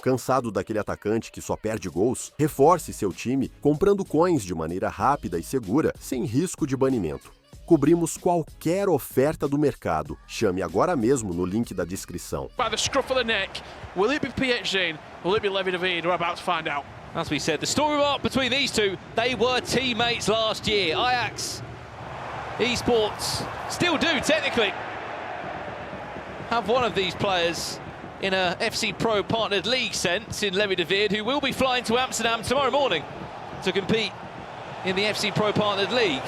Cansado daquele atacante que só perde gols? Reforce seu time comprando coins de maneira rápida e segura, sem risco de banimento. Cobrimos qualquer oferta do mercado. Chame agora mesmo no link da descrição. By the scruff of the neck, will it be Phzin? Will it be Levi? We're about to find out. As we said, the story arc between these two, they were teammates last year. Ajax Esports still do technically have one of these players in a FC Pro partnered league sense in Levi, who will be flying to Amsterdam tomorrow morning to compete in the FC Pro partnered league.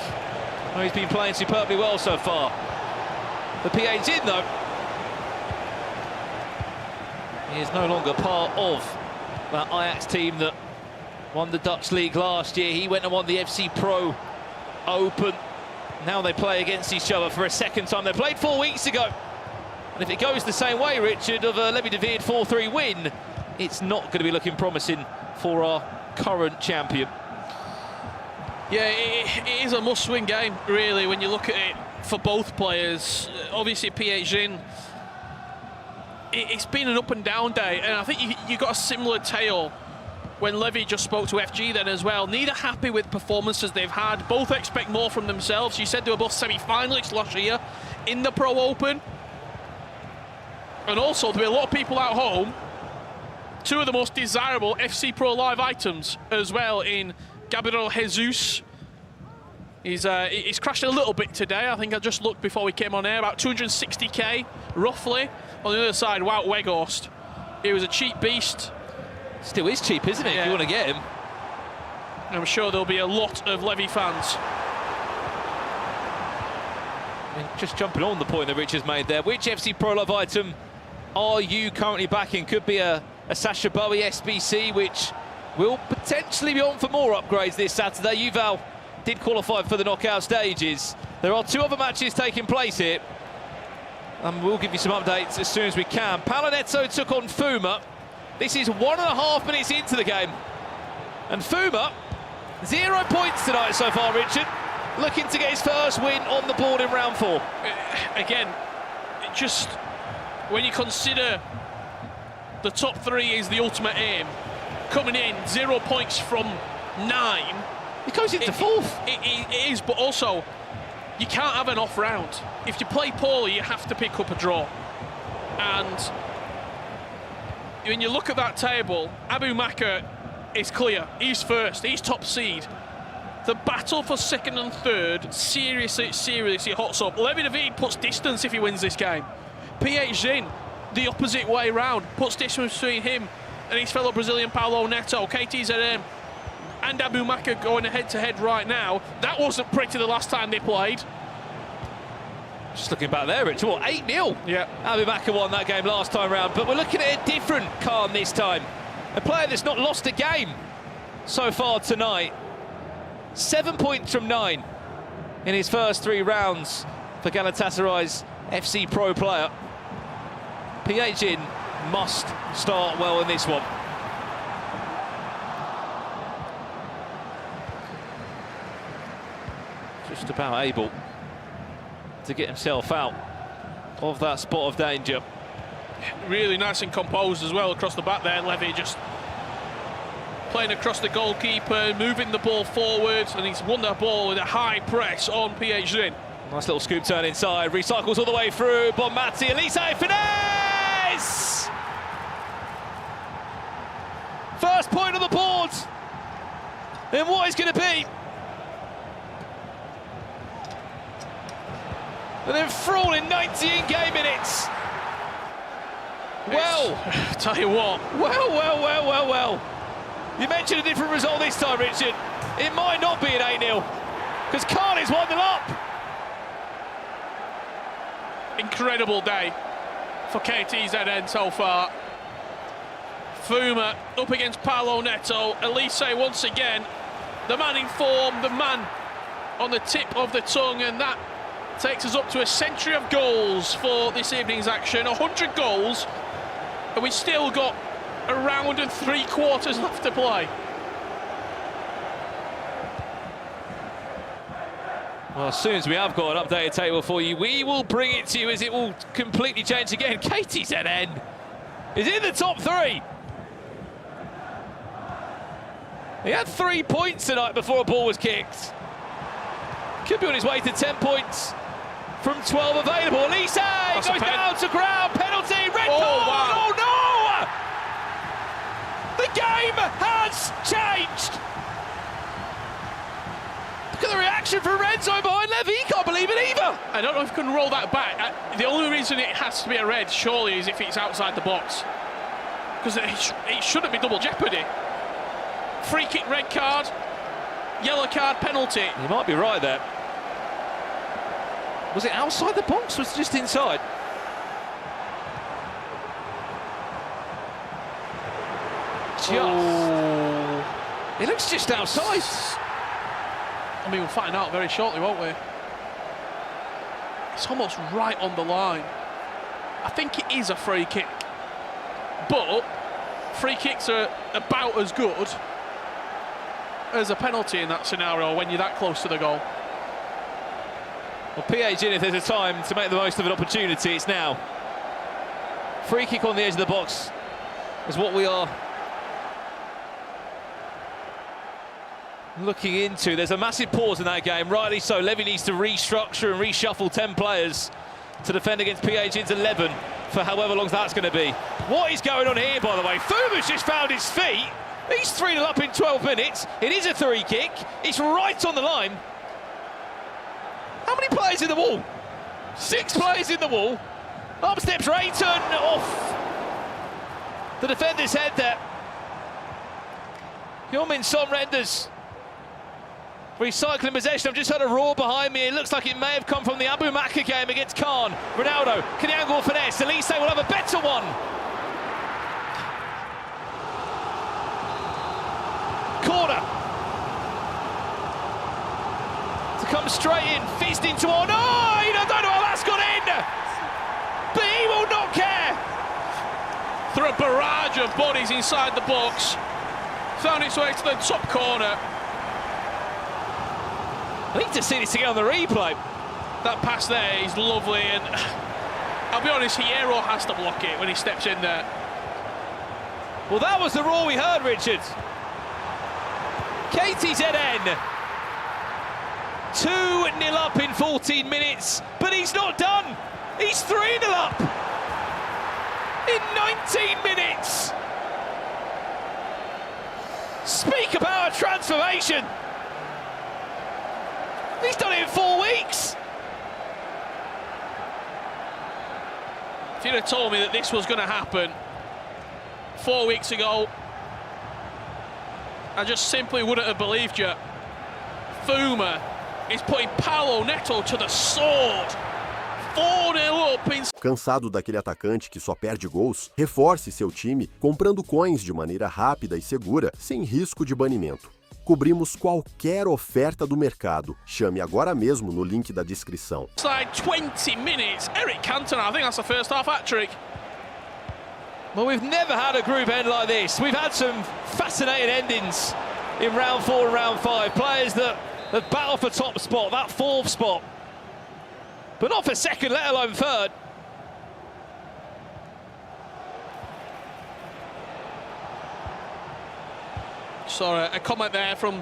Oh, he's been playing superbly well so far. The Phzin, though, he is no longer part of that Ajax team that won the Dutch league last year. He went and won the FC Pro Open. Now they play against each other for a second time. They played 4 weeks ago. And if it goes the same way, Richard, of a Levi 4-3 win, it's not going to be looking promising for our current champion. Yeah, it is a must-win game, really, when you look at it for both players. Obviously, Phzin, it's been an up-and-down day, and I think you got a similar tale when Levi just spoke to FG then as well. Neither happy with performances they've had. Both expect more from themselves. You said they were both semi-finalists last year in the Pro Open. And also, there'll be a lot of people at home. Two of the most desirable FC Pro Live items as well in Gabriel Jesus. He's crashed a little bit today. I think I just looked before we came on air, about 260k roughly. On the other side, Wout Weghorst. He was a cheap beast. Still is cheap, isn't it, if you want to get him? I'm sure there'll be a lot of Levi fans. I mean, just jumping on the point that Rich has made there, which FC Pro Live item are you currently backing? Could be a Sasha Bowie SBC, which will potentially be on for more upgrades this Saturday. Yuval did qualify for the knockout stages. There are 2 other matches taking place here, and we'll give you some updates as soon as we can. Palonetto took on Fuma. This is 1.5 minutes into the game, and Fuma, 0 points tonight so far, Richard. Looking to get his first win on the board in round 4. Again, just when you consider the top 3 is the ultimate aim, coming in 0 points from 9. It goes into 4th. It is, but also, you can't have an off round. If you play poorly, you have to pick up a draw. And when you look at that table, Abu Maka is clear. He's first, he's top seed. The battle for 2nd and 3rd seriously hots up. Levi puts distance if he wins this game. Phzin, the opposite way round, puts distance between him and his fellow Brazilian Paulo Neto. KTZM and Abu Maka going head-to-head right now. That wasn't pretty the last time they played. Just looking back there, Richard, what, 8-0? Yeah. Abu Maka won that game last time round, but we're looking at a different Khan this time. A player that's not lost a game so far tonight. 7 points from 9 in his first 3 rounds for Galatasaray's FC Pro player. Phzin must start well in this one. Just about able to get himself out of that spot of danger. Really nice and composed as well across the back there. Levi just playing across the goalkeeper, moving the ball forward, and he's won that ball with a high press on Phzin. Nice little scoop turn inside, recycles all the way through. Bonmati, Elise, finesse! First point on the board. And what is going to be an enthralling 90 in-game minutes. Well, tell you what. Well. You mentioned a different result this time, Richard. It might not be an 8-0, because Carney's 1-0 up. Incredible day for KTZN so far. Fuma up against Paulo Neto. Elise once again, the man in form, the man on the tip of the tongue, and that takes us up to a century of goals for this evening's action. 100 goals, and we still got a round and 3/4 left to play. Well, as soon as we have got an updated table for you, we will bring it to you, as it will completely change again. KTZN is in the top 3. He had 3 points tonight before a ball was kicked. Could be on his way to 10 points from 12 available. Elise goes down to ground, penalty, red card. Wow. Oh no! The game has changed. Look at the reaction from Renzo behind Levi. He can't believe it either. I don't know if you can roll that back. The only reason it has to be a red, surely, is if it's outside the box. Because it shouldn't be double jeopardy. Free kick, red card, yellow card, penalty. You might be right there. Was it outside the box or was it just inside? It looks just outside. I mean, we'll find out very shortly, won't we? It's almost right on the line. I think it is a free kick. But free kicks are about as good as a penalty in that scenario when you're that close to the goal. Well, Phzin, if there's a time to make the most of an opportunity, it's now. Free kick on the edge of the box is what we are looking into. There's a massive pause in that game, rightly so. Levi needs to restructure and reshuffle 10 players to defend against Phzin's 11 for however long that's going to be. What is going on here, by the way? Fuma's just found his feet. He's 3-0 up in 12 minutes. It is a 3 kick. It's right on the line. How many players in the wall? 6 players in the wall. Up steps Rayton, off the defender's head there. Heung-min Son renders recycling possession. I've just heard a roar behind me. It looks like it may have come from the Abu-Makr game against Khan. Ronaldo, can he angle finesse? Elise will have a better one. Corner. To come straight in, Phzin to on. Oh, I don't know how that's got in. But he will not care. Through a barrage of bodies inside the box. Found its way to the top corner. I need to see this again on the replay. That pass there is lovely, and I'll be honest, Hierro has to block it when he steps in there. Well, that was the roar we heard, Richard. KTZN 2-0 up in 14 minutes, but he's not done. He's 3-0 up in 19 minutes. Speak about a transformation. He's done it in 4 weeks. If you'd have told me that this was going to happen 4 weeks ago, I just simply wouldn't have believed you. Fuma is putting Paulo Neto to the sword. 4-0 up in... Cansado daquele atacante que só perde gols? Reforce seu time comprando coins de maneira rápida e segura, sem risco de banimento. Cobrimos qualquer oferta do mercado. Chame agora mesmo no link da descrição. Inside 20 minutes, Eric Cantona, I think that's the first half hat-trick. Well, we've never had a group end like this. We've had some fascinating endings in round 4 and round 5. Players that battle for top spot, that 4th spot. But not for 2nd, let alone 3rd. Saw a comment there from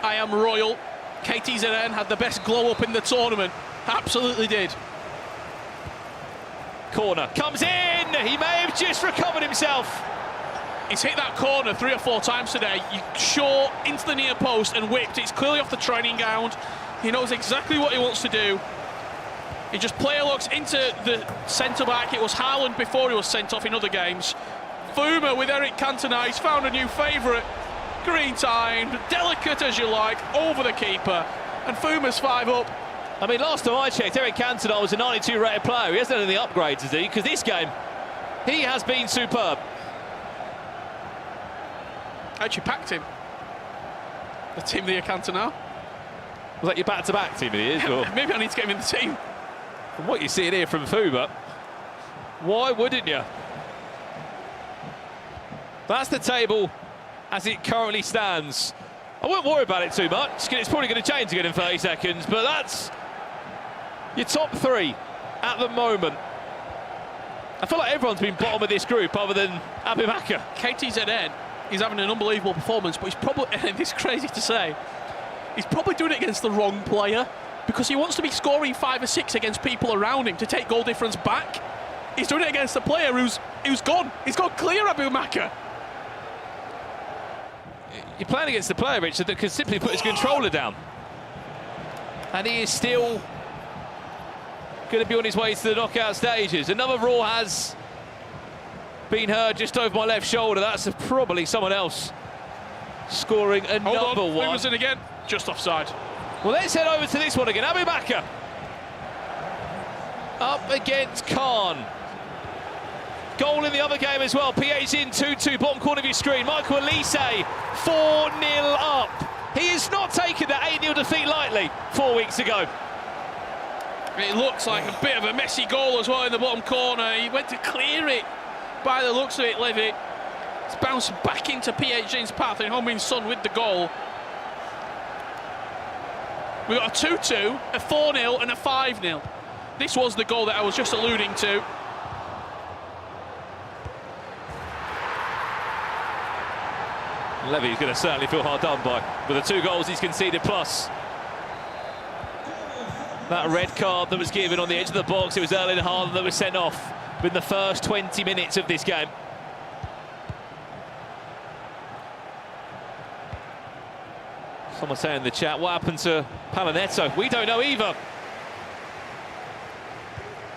I Am Royal. KTZN had the best glow up in the tournament. Absolutely did. Corner comes in. He may have just recovered himself. He's hit that corner 3 or 4 times today. You short into the near post and whipped. It's clearly off the training ground. He knows exactly what he wants to do. He just player looks into the centre-back. It was Haaland before he was sent off in other games. Fuma with Eric Cantona. He's found a new favourite. Green time, delicate as you like, over the keeper. And Fuma's 5 up. I mean, last time I checked, Eric Cantona was a 92 rated player. He hasn't done any upgrades, has he? Because this game, he has been superb. Actually packed him. The team of the Cantona. Was that your back-to-back team of the years? Or? Maybe I need to get him in the team. From what you're seeing here from Fuma, why wouldn't you? That's the table as it currently stands. I won't worry about it too much, because it's probably going to change again in 30 seconds, but that's your top 3 at the moment. I feel like everyone's been bottom of this group other than Abu-Makr. KTZN he's having an unbelievable performance, but he's probably, and it's crazy to say, he's probably doing it against the wrong player, because he wants to be scoring 5 or 6 against people around him to take goal difference back. He's doing it against a player who's gone. He's gone clear, Abubakar. You're playing against the player, Richard, that could simply put his controller down. And he is still going to be on his way to the knockout stages. Another roar has been heard just over my left shoulder. That's probably someone else scoring another one. Was in again, just offside. Well, let's head over to this one again. Abubakar up against Khan. Goal in the other game as well. Phzin 2-2, bottom corner of your screen. Michael Elise 4-0 up. He has not taken that 8-0 defeat lightly 4 weeks ago. It looks like a bit of a messy goal as well in the bottom corner. He went to clear it by the looks of it, Levi. It's bounced back into Phzin's path, and Heung-min Son with the goal. We've got a 2-2, a 4-0 and a 5-0. This was the goal that I was just alluding to. Levy's going to certainly feel hard done by with the 2 goals he's conceded, plus that red card that was given on the edge of the box. It was Erling Haaland that was sent off in the first 20 minutes of this game. Someone saying in the chat, what happened to Palinetto? We don't know either.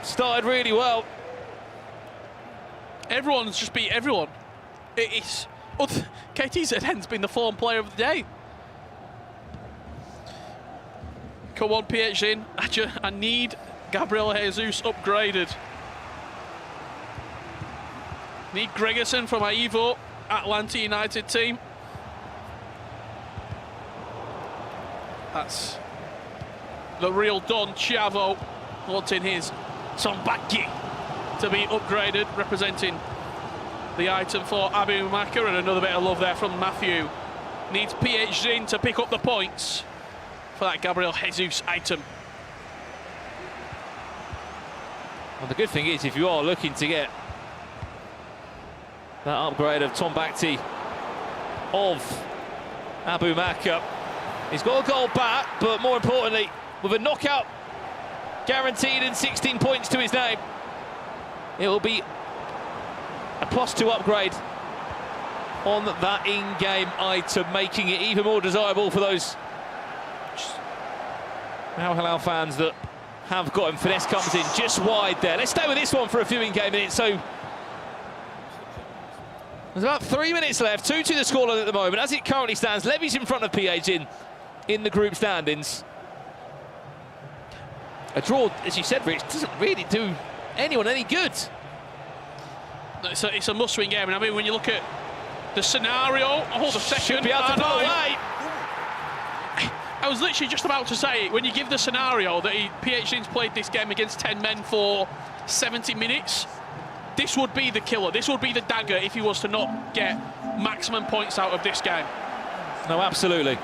Started really well. Everyone's just beat everyone. It's... KT's has been the form player of the day. Come on, Phzin. I need Gabriel Jesus upgraded. Need Gregerson from Ivo, Atlanta United team. That's the real Don Chavo wanting his Sombaki to be upgraded, representing the item for Abubakar, and another bit of love there from Matthew. Needs Phzin to pick up the points for that Gabriel Jesus item. Well, the good thing is, if you are looking to get that upgrade of Tombakti of Abubakar, he's got a goal back, but more importantly, with a knockout guaranteed and 16 points to his name, it will be a +2 upgrade on that in-game item, making it even more desirable for those Al Hilal fans that have got him. Finesse comes in just wide there. Let's stay with this one for a few in-game minutes. So there's about 3 minutes left, 2-2 the scoreline at the moment. As it currently stands, Levy's in front of Phzin in the group standings. A draw, as you said, Rich, doesn't really do anyone any good. It's a must-win game, and I mean, when you look at the scenario, the second... Should be able to pull away. I was literally just about to say, when you give the scenario that Phzin's played this game against 10 men for 70 minutes, this would be the killer, this would be the dagger if he was to not get maximum points out of this game. No, absolutely.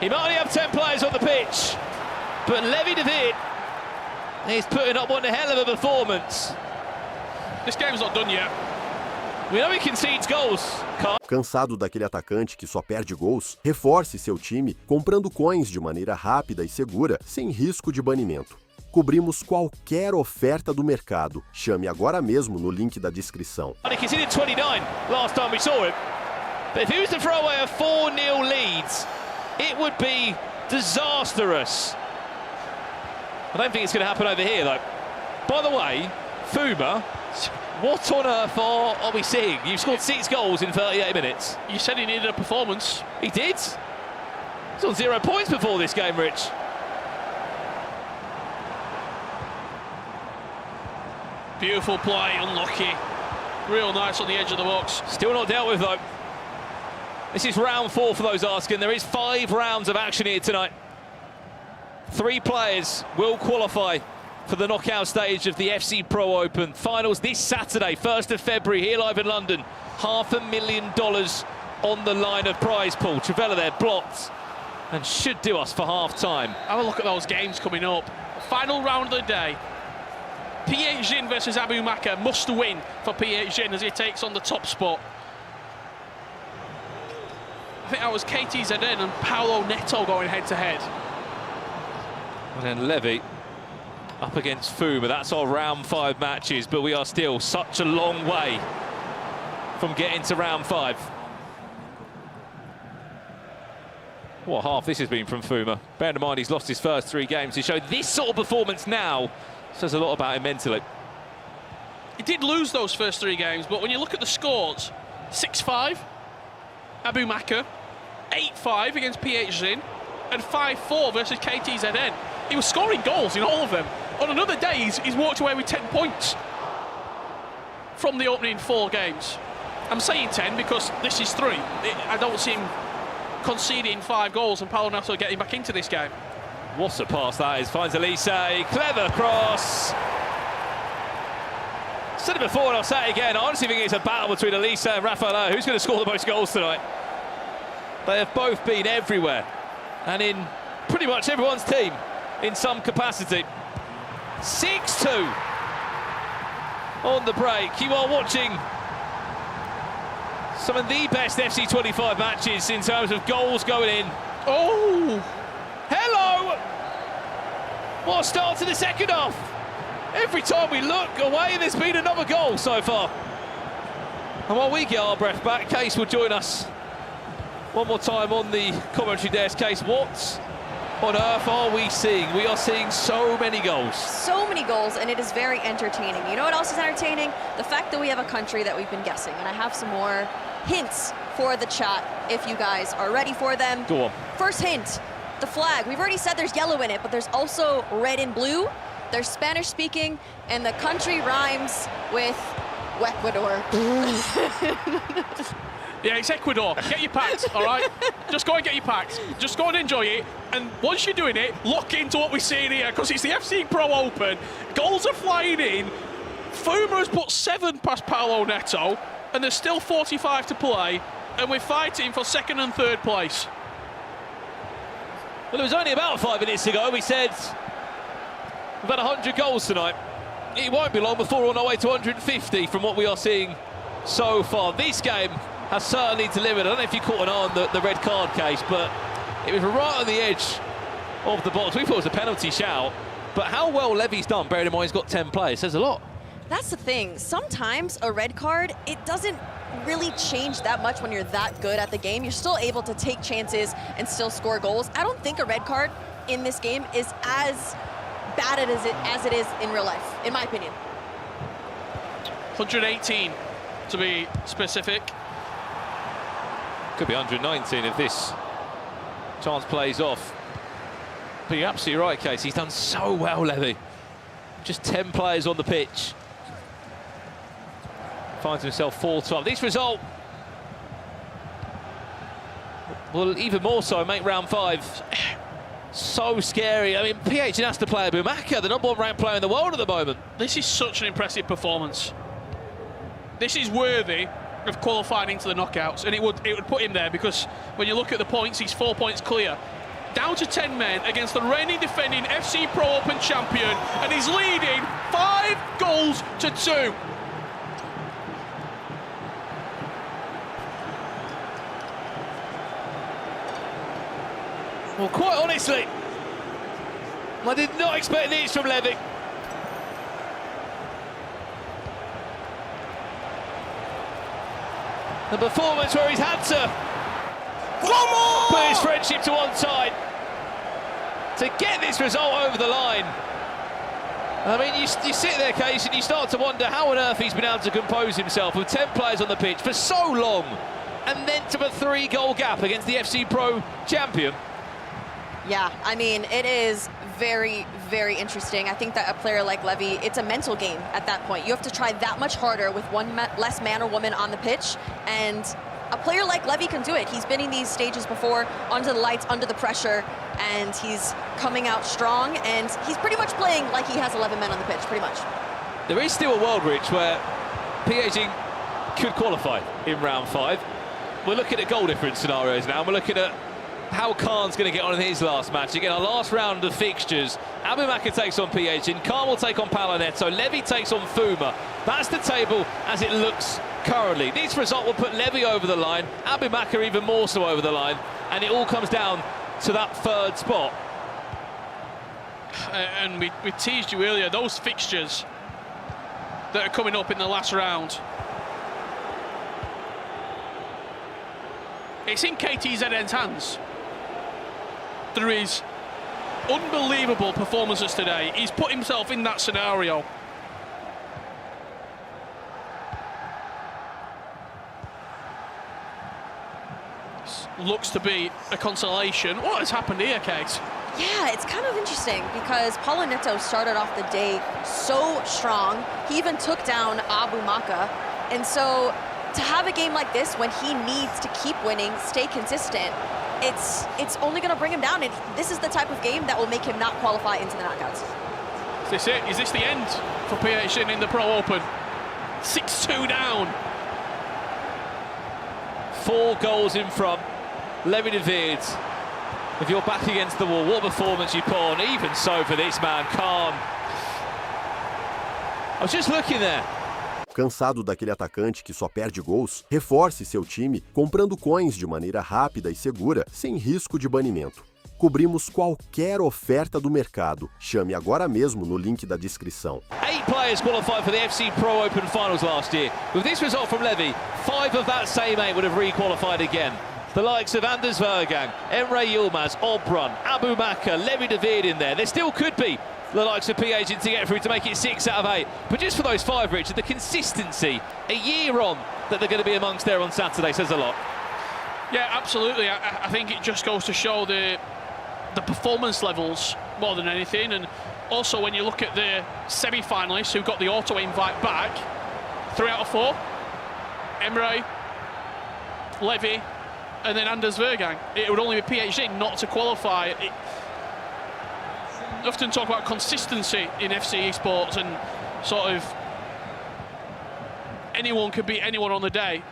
He might only have 10 players on the pitch, but Levi David is putting up one hell of a performance. This game's not done yet. We know he concedes goals. Cansado daquele atacante que só perde gols? Reforce seu time comprando coins de maneira rápida e segura, sem risco de banimento. Cobrimos qualquer oferta do mercado. Chame agora mesmo no link da descrição. He conceded 29 last time we saw him. But if he was to throw away a 4-0 lead, it would be disastrous. I don't think it's going to happen over here, though. By the way, Fuma, what on earth are we seeing? You've scored 6 goals in 38 minutes. You said he needed a performance. He did. He's on 0 points before this game, Rich. Beautiful play, unlucky. Real nice on the edge of the box. Still not dealt with, though. This is round 4 for those asking. There is 5 rounds of action here tonight. 3 players will qualify for the knockout stage of the FC Pro Open. Finals this Saturday, 1st of February, here live in London. $500,000 on the line of prize pool. Travella there blocked and should do us for half-time. Have a look at those games coming up. Final round of the day. Phzin versus Abubakar, must win for Phzin as he takes on the top spot. think that was KTZN and Paolo Neto going head-to-head. And then Levi up against Phzin, but that's our round 5 matches, but we are still such a long way from getting to round 5. What half this has been from Phzin. Bear in mind he's lost his first 3 games. To show this sort of performance now says a lot about him mentally. He did lose those first 3 games, but when you look at the scores, 6-5, Abu Makr, 8-5 against Phzin, and 5-4 versus KTZN. He was scoring goals in all of them. On another day, he's walked away with 10 points from the opening 4 games. I'm saying 10 because this is 3. I don't see him conceding 5 goals and Paolo Neto getting back into this game. What a pass that is. Finds Elise. Clever cross. Said it before and I'll say it again. I honestly think it's a battle between Elise and Rafael. Who's going to score the most goals tonight? They have both been everywhere and in pretty much everyone's team in some capacity. 6-2 on the break. You are watching some of the best FC25 matches in terms of goals going in. Oh! Hello! What a start to the second half. Every time we look away, there's been another goal so far. And while we get our breath back, Case will join us one more time on the commentary desk. Case, what on earth are we seeing? We are seeing so many goals. So many goals, and it is very entertaining. You know what else is entertaining? The fact that we have a country that we've been guessing. And I have some more hints for the chat if you guys are ready for them. Go on. First hint, the flag. We've already said there's yellow in it, but there's also red and blue. They're Spanish speaking, and the country rhymes with Ecuador. Yeah, it's Ecuador. Get your packs, all right? Just go and get your packs. Just go and enjoy it. And once you're doing it, lock into what we're seeing here, because it's the FC Pro Open. Goals are flying in. Phzin has put 7 past Paolo Neto, and there's still 45 to play, and we're fighting for 2nd and 3rd place. Well, it was only about 5 minutes ago we said we've had 100 goals tonight. It won't be long before we're on our way to 150 from what we are seeing so far. This game has certainly delivered. I don't know if you caught an eye on the red card, Case, but it was right on the edge of the box. We thought it was a penalty shout, but how well Levy's done, bearing in mind he's got 10 players, says a lot. That's the thing. Sometimes a red card, it doesn't really change that much when you're that good at the game. You're still able to take chances and still score goals. I don't think a red card in this game is as bad as it is in real life, in my opinion. 118 to be specific. Could be 119 if this chance plays off. But you're absolutely right, Case. He's done so well, Levy. Just 10 players on the pitch. Finds himself 4-12. This result will even more so make round 5 so scary. I mean, Phzin has to play Abu Makr, the #1 ranked player in the world at the moment. This is such an impressive performance. This is worthy of qualifying into the knockouts, and it would put him there, because when you look at the points, he's 4 points clear. Down to 10 men against the reigning defending FC Pro Open champion, and he's leading 5 goals to 2. Well, quite honestly, I did not expect this from Levi. The performance where he's had to put his friendship to one side to get this result over the line. I mean, you sit there, Case, and you start to wonder how on earth he's been able to compose himself with 10 players on the pitch for so long, and then to a 3-goal gap against the FC Pro champion. Yeah, I mean, it is very, very interesting. I think that a player like Levi, it's a mental game at that point. You have to try that much harder with one less man or woman on the pitch, and a player like Levi can do it. He's been in these stages before, under the lights, under the pressure, and he's coming out strong, and he's pretty much playing like he has 11 men on the pitch, pretty much. There is still a world, Rich, where Phzin could qualify in round 5. We're looking at goal difference scenarios now. We're looking at how Khan's going to get on in his last match. Again, our last round of fixtures. Abu Makr takes on Phzin. Khan will take on Paolo Neto. Levi takes on Phzin. That's the table as it looks currently. This result will put Levi over the line, ABAIXO even more so over the line, and it all comes down to that third spot. And we teased you earlier, those fixtures that are coming up in the last round. It's in KTZN's hands. There is unbelievable performances today. He's put himself in that scenario. Looks to be a consolation. What has happened here, Kate? Yeah, it's kind of interesting because Paulo Neto started off the day so strong. He even took down ABAIXO. And so to have a game like this when he needs to keep winning, stay consistent, it's only going to bring him down. And this is the type of game that will make him not qualify into the knockouts. Is this it? Is this the end for Phzin in the Pro Open? 6-2 down. 4 goals in front. Levi, if you're back against the wall, what performance you put on. Even so for this man, calm. I was just looking there. Cansado daquele atacante que só perde gols? Reforce seu time comprando coins de maneira rápida e segura, sem risco de banimento. Cobrimos qualquer oferta do mercado. Chame agora mesmo no link da descrição. 8 players qualified for the FC Pro Open finals last year. With this result from Levi, 5 of that same 8 would have re-qualified again. The likes of Anders Vergang, Emre Yilmaz, Obrun, ABAIXO, Levi in there. There still could be the likes of Phzin to get through to make it 6 out of 8. But just for those 5, Richard, the consistency, a year on, that they're going to be amongst there on Saturday says a lot. Yeah, absolutely. I think it just goes to show the performance levels more than anything. And also when you look at the semi-finalists who got the auto-invite back, 3 out of 4, Emre, Levi, and then Anders Vergang. It would only be Phzin not to qualify. We often talk about consistency in FC esports and sort of anyone could beat anyone on the day.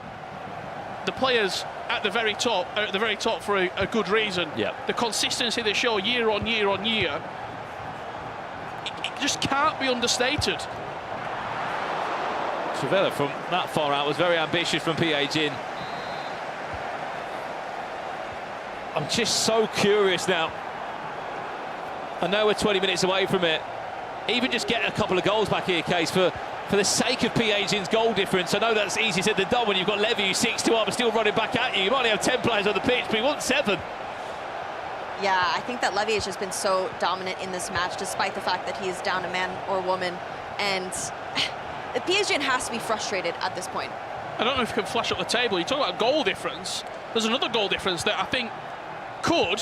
The players at the very top are at the very top for a good reason. Yep. The consistency they show year on year on year, it just can't be understated. Trivela from that far out was very ambitious from Phzin. I'm just so curious now. I know we're 20 minutes away from it. Even just get a couple of goals back here, Case, for the sake of Phzin's goal difference. I know that's easier said than done when you've got Levi who's 6-2 up and still running back at you. You might only have 10 players on the pitch, but he wants 7. Yeah, I think that Levi has just been so dominant in this match, despite the fact that he is down a man or woman. And Phzin has to be frustrated at this point. I don't know if you can flash up the table. You talk about goal difference. There's another goal difference that I think could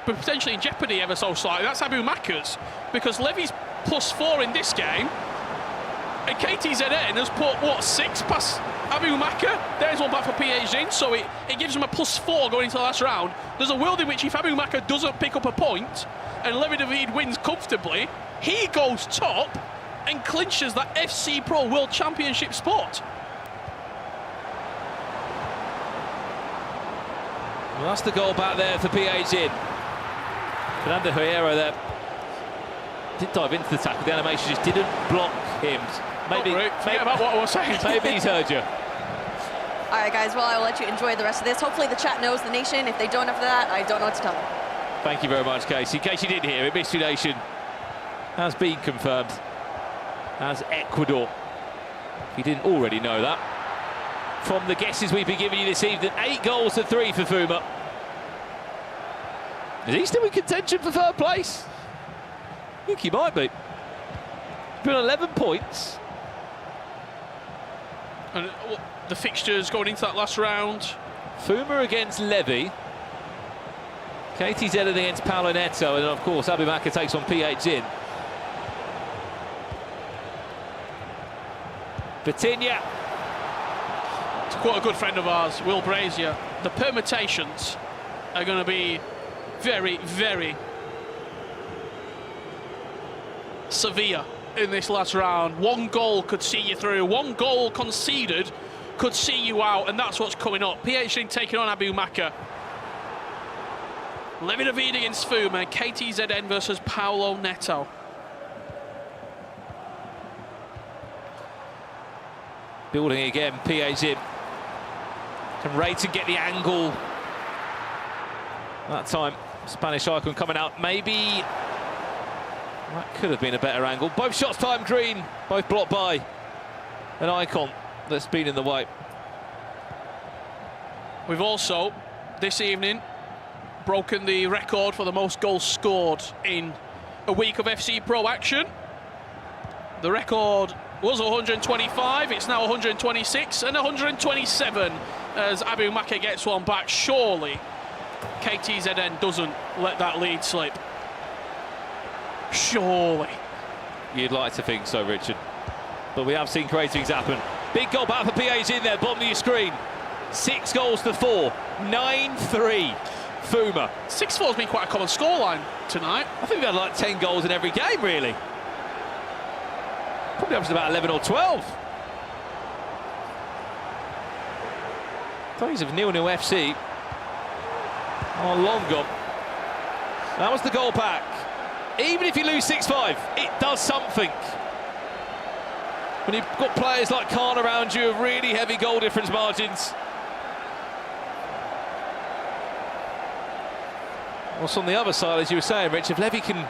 be potentially in jeopardy ever so slightly. That's ABAIXO's, because Levi's +4 in this game, and KTZN has put, what, 6 past ABAIXO? There's one back for Phzin, so it gives him a +4 going into the last round. There's a world in which if ABAIXO doesn't pick up a point, and Levi wins comfortably, he goes top and clinches that FC Pro World Championship spot. Well, that's the goal back there for Phzin. Fernando Herrera there did dive into the tackle. The animation just didn't block him. Maybe about what I was saying. Maybe he's heard you. All right, guys, well, I will let you enjoy the rest of this. Hopefully the chat knows the nation. If they don't after that, I don't know what to tell them. Thank you very much, Casey. In case you didn't hear it, Mystery Nation has been confirmed as Ecuador. If you didn't already know that. From the guesses we've been giving you this evening, 8 goals to 3 for Fuma. Is he still in contention for 3rd place? I think he might be. Been 11 points. And the fixtures going into that last round. Fuma against Levi. KTZ against Paulo Neto, and of course ABAIXO takes on Phzin. Batinia. To quote a good friend of ours, Will Brazier, the permutations are going to be very, very severe in this last round. 1 goal could see you through. 1 goal conceded could see you out, and that's what's coming up. Phzin taking on ABAIXO. Levi against Fuma. KTZN versus Paulo Neto. Building again, Phzin. Can Rayton get the angle? That time, Spanish icon coming out. Maybe that could have been a better angle. Both shots timed green, both blocked by an icon that's been in the way. We've also, this evening, broken the record for the most goals scored in a week of FC Pro action. The record was 125, it's now 126 and 127 as Abu Maka gets one back. Surely KTZN doesn't let that lead slip. Surely. You'd like to think so, Richard. But we have seen great things happen. Big goal back for Phzin there, bottom of your screen. 6 goals to 4, 9-3. Fuma. 6-4 has been quite a common scoreline tonight. I think we had like 10 goals in every game, really. Probably up to about 11 or 12. Days of 0-0 FC are long gone. That was the goal back. Even if you lose 6-5, it does something. When you've got players like Khan around you of really heavy goal difference margins. What's on the other side, as you were saying, Rich, if Levi can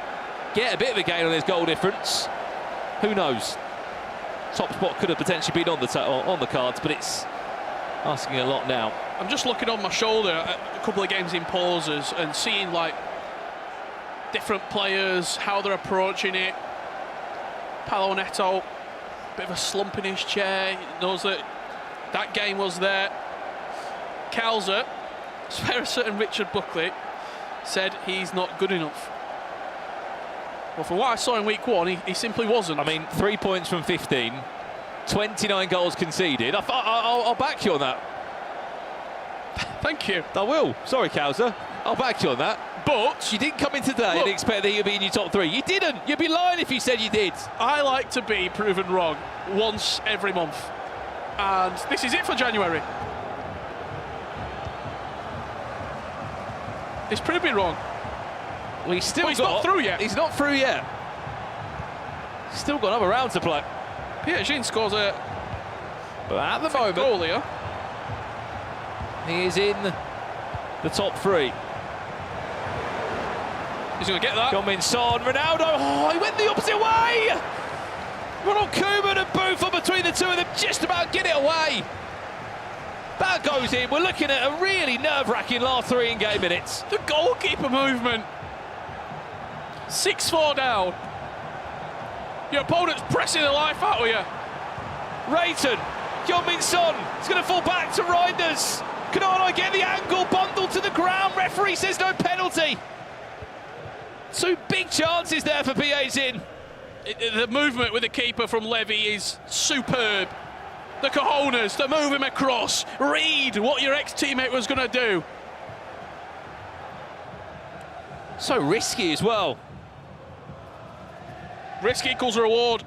get a bit of a gain on his goal difference, who knows? Top spot could have potentially been on the cards, but it's asking a lot now. I'm just looking on my shoulder at a couple of games in pauses and seeing like different players, how they're approaching it. Paolo Neto, bit of a slump in his chair, he knows that game was there. Kalza, Sverser and Richard Buckley said he's not good enough. Well, from what I saw in week 1, he simply wasn't. I mean, 3 points from 15, 29 goals conceded. I'll back you on that. Thank you. I will. Sorry, Kalza. I'll back you on that. But you didn't come in today and expect that he'd be in your top 3. You didn't. You'd be lying if you said you did. I like to be proven wrong once every month. And this is it for January. He's proved me wrong. Well, he's not through yet. He's not through yet. He's still got another round to play. Phzin scores a but at the moment, goal here. He is in the top 3. He's going to get that. Son, Ronaldo, oh, he went the opposite way! Ronald Koeman and Buffon between the two of them just about get it away. That goes in. We're looking at a really nerve-wracking last 3 in-game minutes. The goalkeeper movement. 6-4 down. Your opponent's pressing the life out of you. Rayton, Son, it's going to fall back to Reinders. Canano get the angle, bundled to the ground. Referee says no penalty. 2 big chances there for Phzin. The movement with the keeper from Levi is superb. The cojones to move him across. Read what your ex-teammate was going to do. So risky as well. Risk equals reward.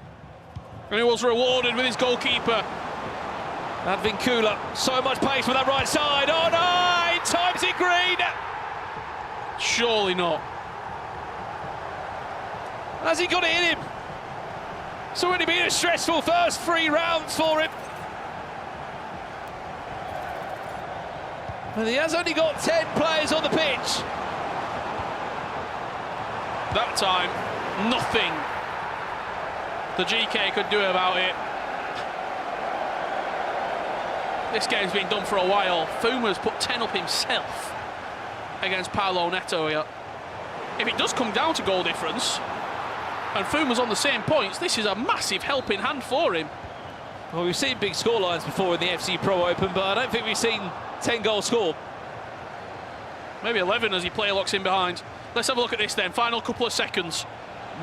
And he was rewarded with his goalkeeper. Advincula, so much pace from that right side. Oh no, he times it green. Surely not. Has he got it in him? It's already been a stressful first 3 rounds for him. And he has only got 10 players on the pitch. That time, nothing the GK could do about it. This game's been done for a while. Fuma's put 10 up himself against Paolo Neto here. If it does come down to goal difference, and Fuma's on the same points, this is a massive helping hand for him. Well, we've seen big scorelines before in the FC Pro Open, but I don't think we've seen 10 goals scored. Maybe 11 as he play locks in behind. Let's have a look at this then. Final couple of seconds.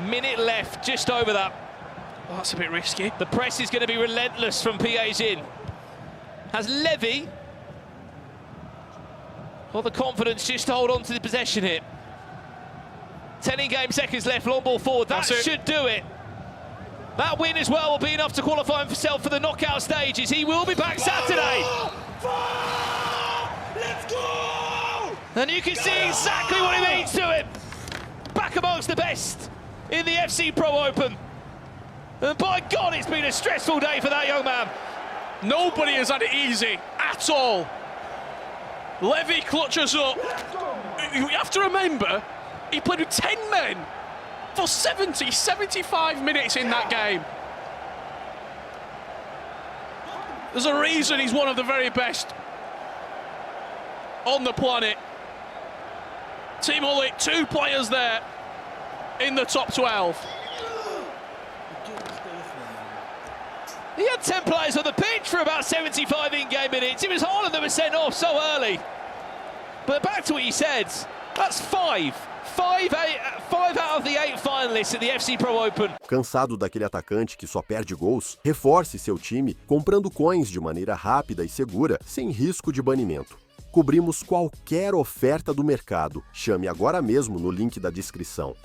Minute left, just over that. Oh, that's a bit risky. The press is going to be relentless from Phzin. Has Levi got the confidence just to hold on to the possession here? 10 in-game seconds left, long ball forward. That should do it. That win as well will be enough to qualify himself for the knockout stages. He will be back Saturday. Let's go! And you can see exactly what it means to him. Back amongst the best in the FC Pro Open. And by God, it's been a stressful day for that young man. Nobody has had it easy at all. Levi clutches up. You have to remember, he played with 10 men for 75 minutes in that game. There's a reason he's one of the very best on the planet. Team Hullet, 2 players there in the top 12. He had 10 players on the pitch for about 75 in-game minutes. It was Haaland that was sent off so early. But back to what he said, that's 5 out of the 8 finalists at the FC Pro Open. Cansado daquele atacante que só perde gols? Reforce seu time comprando coins de maneira rápida e segura, sem risco de banimento. Cobrimos qualquer oferta do mercado. Chame agora mesmo no link da descrição.